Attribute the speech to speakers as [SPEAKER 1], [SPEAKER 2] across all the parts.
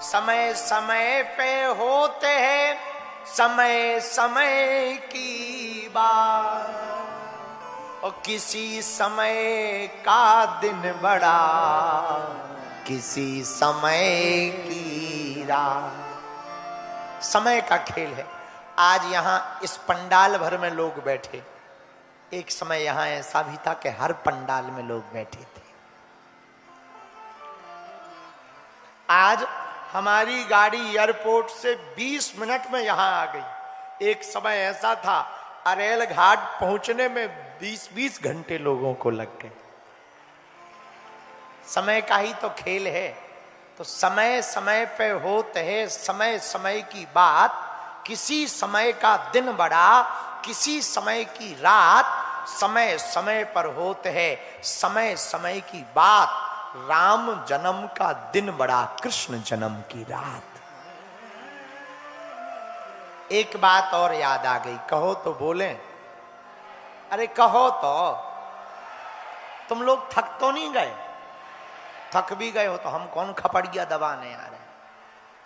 [SPEAKER 1] समय समय पे होते हैं समय समय की बात, और किसी समय का दिन बड़ा किसी समय की रात। समय का खेल है। आज यहां इस पंडाल भर में लोग बैठे, एक समय यहां ऐसा भी था कि हर पंडाल में लोग बैठे थे। आज हमारी गाड़ी एयरपोर्ट से 20 मिनट में यहां आ गई। एक समय ऐसा था अरेल घाट पहुंचने में 20-20 घंटे लोगों को लग गए। समय का ही तो खेल है। तो समय समय पे होते है समय समय की बात, किसी समय का दिन बड़ा किसी समय की रात, समय समय पर होते है समय समय की बात। राम जन्म का दिन बड़ा कृष्ण जन्म की रात। एक बात और याद आ गई, कहो तो बोले। अरे कहो तो। तुम लोग थक तो नहीं गए? थक भी गए हो तो हम कौन खपड़िया दबाने आ रहे।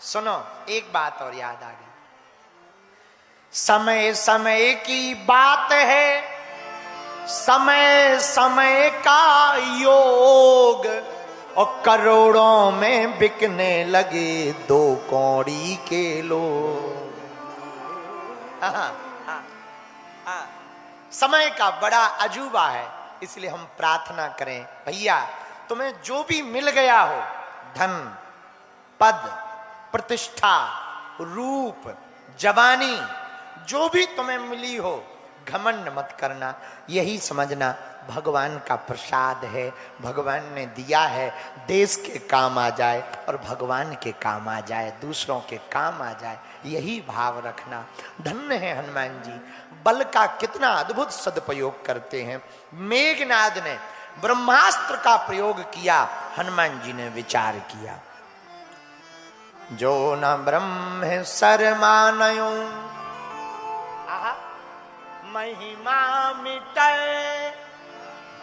[SPEAKER 1] सुनो, एक बात और याद आ गई। समय समय की बात है समय समय का योग, और करोड़ों में बिकने लगे 2 कौड़ी के लोग। समय का बड़ा अजूबा है। इसलिए हम प्रार्थना करें, भैया तुम्हें जो भी मिल गया हो, धन पद प्रतिष्ठा रूप जवानी, जो भी तुम्हें मिली हो, घमंड मत करना। यही समझना भगवान का प्रसाद है, भगवान ने दिया है, देश के काम आ जाए और भगवान के काम आ जाए, दूसरों के काम आ जाए, यही भाव रखना। धन्य है हनुमान जी, बल का कितना अद्भुत सदुपयोग करते हैं। मेघनाद ने ब्रह्मास्त्र का प्रयोग किया, हनुमान जी ने विचार किया। जो न ब्रह्म शर्मानयो महिमा मिटे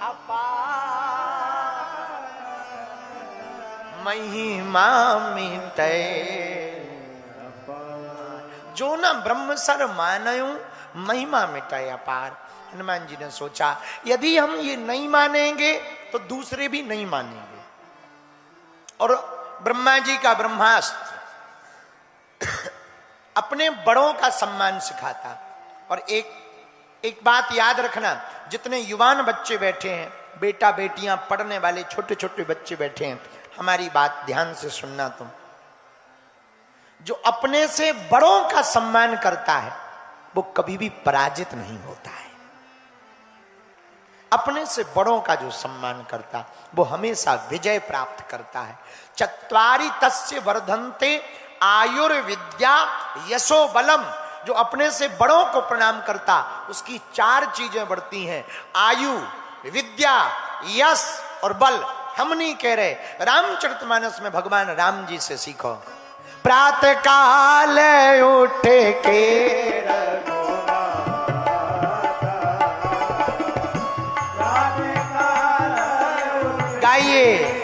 [SPEAKER 1] अपार, महिमा मिटे जो न ब्रह्म सर मानयूं महिमा मिटे अपार। हनुमान जी ने सोचा यदि हम ये नहीं मानेंगे तो दूसरे भी नहीं मानेंगे। और ब्रह्मा जी का ब्रह्मास्त्र अपने बड़ों का सम्मान सिखाता। और एक बात याद रखना, जितने युवान बच्चे बैठे हैं, बेटा बेटियां पढ़ने वाले छोटे छोटे बच्चे बैठे हैं, हमारी बात ध्यान से सुनना तुम। जो अपने से बड़ों का सम्मान करता है वो कभी भी पराजित नहीं होता है। अपने से बड़ों का जो सम्मान करता वो हमेशा विजय प्राप्त करता है। चत्वारि तस्य वर्धन्ते आयुर्विद्या यशो बलम। जो अपने से बड़ों को प्रणाम करता उसकी 4 चीजें बढ़ती हैं, आयु विद्या यश और बल। हम नहीं कह रहे, रामचरितमानस में भगवान राम जी से सीखो। प्रातः काल उठ के गाइए,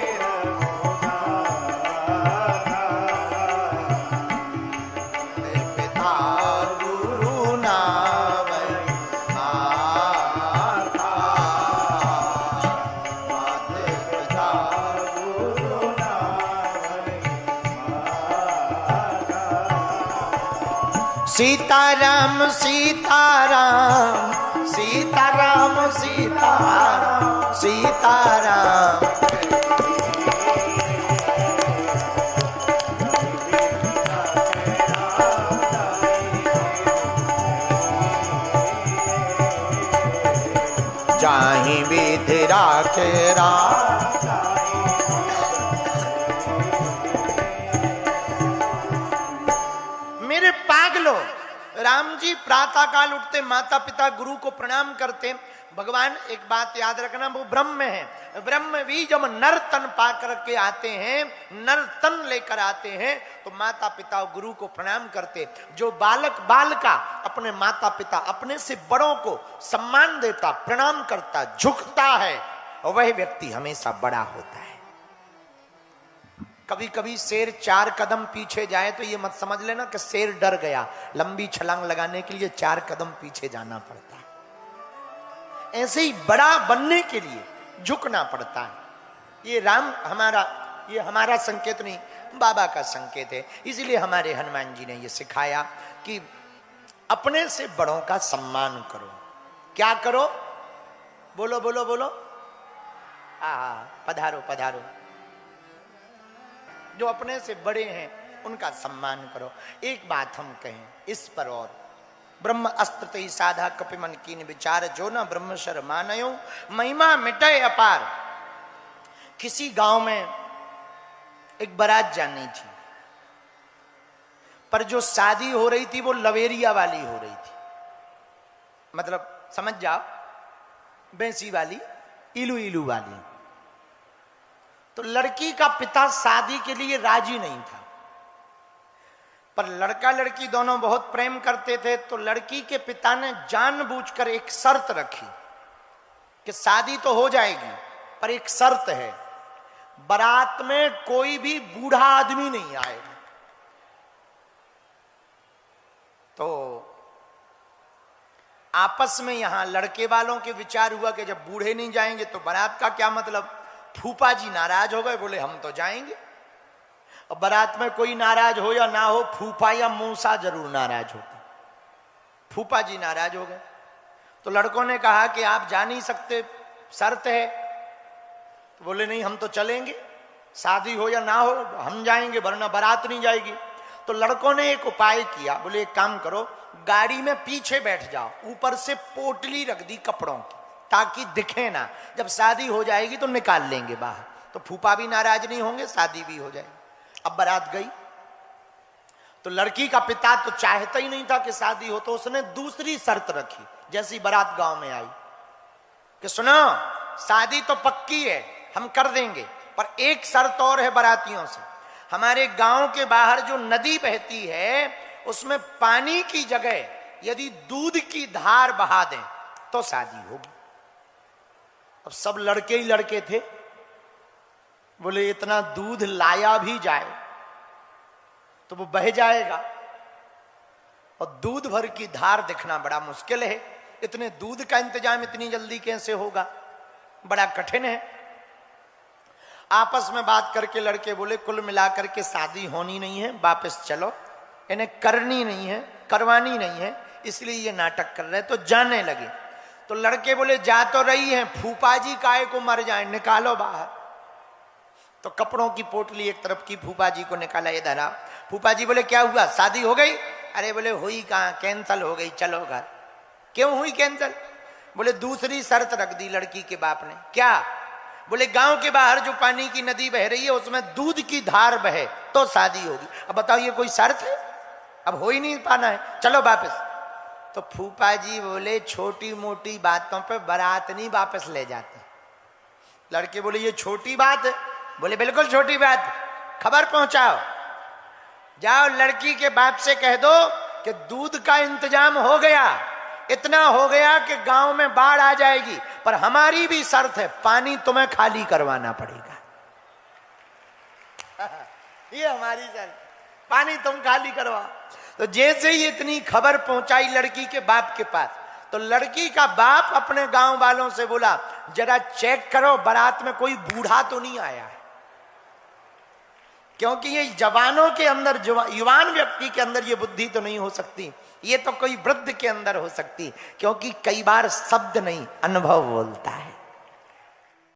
[SPEAKER 1] सीताराम सीताराम सीताराम सीताराम सीताराम। जाहि विधि राखे राम। मेरे पागलों, राम जी प्रातः काल उठते, माता पिता गुरु को प्रणाम करते। भगवान एक बात याद रखना, वो ब्रह्म है। ब्रह्म भी जब नर तन पा करके आते हैं, नर तन लेकर आते हैं, तो माता पिता गुरु को प्रणाम करते। जो बालक बालिका अपने माता पिता अपने से बड़ों को सम्मान देता, प्रणाम करता, झुकता है, वह व्यक्ति हमेशा बड़ा होता है। कभी कभी शेर 4 कदम पीछे जाए तो ये मत समझ लेना कि शेर डर गया, लंबी छलांग लगाने के लिए 4 कदम पीछे जाना पड़ता है। ऐसे ही बड़ा बनने के लिए झुकना पड़ता है। ये हमारा संकेत नहीं, बाबा का संकेत है। इसीलिए हमारे हनुमान जी ने ये सिखाया कि अपने से बड़ों का सम्मान करो। क्या करो? बोलो बोलो बोलो। पधारो पधारो। जो अपने से बड़े हैं उनका सम्मान करो। एक बात हम कहें इस पर, और ब्रह्म अस्त्र ते साधा कपि मन कीन विचार, जो न ब्रह्मशर मानयो महिमा मिटे अपार। किसी गांव में एक बारात जानी थी, पर जो शादी हो रही थी वो लवेरिया वाली हो रही थी, मतलब समझ जाओ बेंसी वाली, इलू इलू वाली। तो लड़की का पिता शादी के लिए राजी नहीं था, पर लड़का लड़की दोनों बहुत प्रेम करते थे। तो लड़की के पिता ने जानबूझकर एक शर्त रखी कि शादी तो हो जाएगी पर एक शर्त है, बारात में कोई भी बूढ़ा आदमी नहीं आएगा। तो आपस में यहां लड़के वालों के विचार हुआ कि जब बूढ़े नहीं जाएंगे तो बारात का क्या मतलब। फूफा जी नाराज हो गए, बोले हम तो जाएंगे। और बारात में कोई नाराज हो या ना हो, फूफा या मौसा जरूर नाराज होते। फूफा जी नाराज हो गए। तो लड़कों ने कहा कि आप जा नहीं सकते, शर्त है। तो बोले नहीं हम तो चलेंगे, शादी हो या ना हो हम जाएंगे, वरना बारात नहीं जाएगी। तो लड़कों ने एक उपाय किया, बोले एक काम करो, गाड़ी में पीछे बैठ जाओ, ऊपर से पोटली रख दी कपड़ों की ताकि दिखे ना, जब शादी हो जाएगी तो निकाल लेंगे बाहर, तो फूफा भी नाराज नहीं होंगे, शादी भी हो जाएगी। अब बारात गई तो लड़की का पिता तो चाहता ही नहीं था कि शादी हो, तो उसने दूसरी शर्त रखी। जैसी बारात गांव में आई कि सुनो शादी तो पक्की है, हम कर देंगे, पर एक शर्त और है बारातियों से, हमारे गांव के बाहर जो नदी बहती है उसमें पानी की जगह यदि दूध की धार बहा दें तो शादी होगी। अब सब लड़के ही लड़के थे, बोले इतना दूध लाया भी जाए तो वो बह जाएगा, और दूध भर की धार दिखना बड़ा मुश्किल है, इतने दूध का इंतजाम इतनी जल्दी कैसे होगा, बड़ा कठिन है। आपस में बात करके लड़के बोले कुल मिलाकर के शादी होनी नहीं है, वापस चलो, इन्हें करनी नहीं है, करवानी नहीं है, इसलिए ये नाटक कर रहे, तो जाने लगे। तो लड़के बोले जा तो रही हैं, फूफा जी काहे को मर जाए, निकालो बाहर। तो कपड़ों की पोटली एक तरफ की, फूफा जी को निकाला, इधर आ। फूफा जी बोले क्या हुआ, शादी हो गई? अरे बोले हुई कहां, कैंसल हो गई, चलो घर। क्यों हुई कैंसल? बोले दूसरी शर्त रख दी लड़की के बाप ने। क्या? बोले गांव के बाहर जो पानी की नदी बह रही है उसमें दूध की धार बहे तो शादी होगी। अब बताओ ये कोई शर्त है? अब हो ही नहीं पाना है, चलो वापस। तो फूफा जी बोले छोटी मोटी बातों पे बारात नहीं वापस ले जाते। लड़के बोले ये छोटी बात है? बोले बिल्कुल छोटी बात, खबर पहुंचाओ, जाओ लड़की के बाप से कह दो कि दूध का इंतजाम हो गया, इतना हो गया कि गांव में बाढ़ आ जाएगी, पर हमारी भी शर्त है, पानी तुम्हें खाली करवाना पड़ेगा। ये हमारी शर्त, पानी तुम खाली करवा। तो जैसे ही इतनी खबर पहुंचाई लड़की के बाप के पास, तो लड़की का बाप अपने गांव वालों से बोला जरा चेक करो बारात में कोई बूढ़ा तो नहीं आया है, क्योंकि ये जवानों के अंदर, युवान व्यक्ति के अंदर ये बुद्धि तो नहीं हो सकती, ये तो कोई वृद्ध के अंदर हो सकती, क्योंकि कई बार शब्द नहीं अनुभव बोलता है।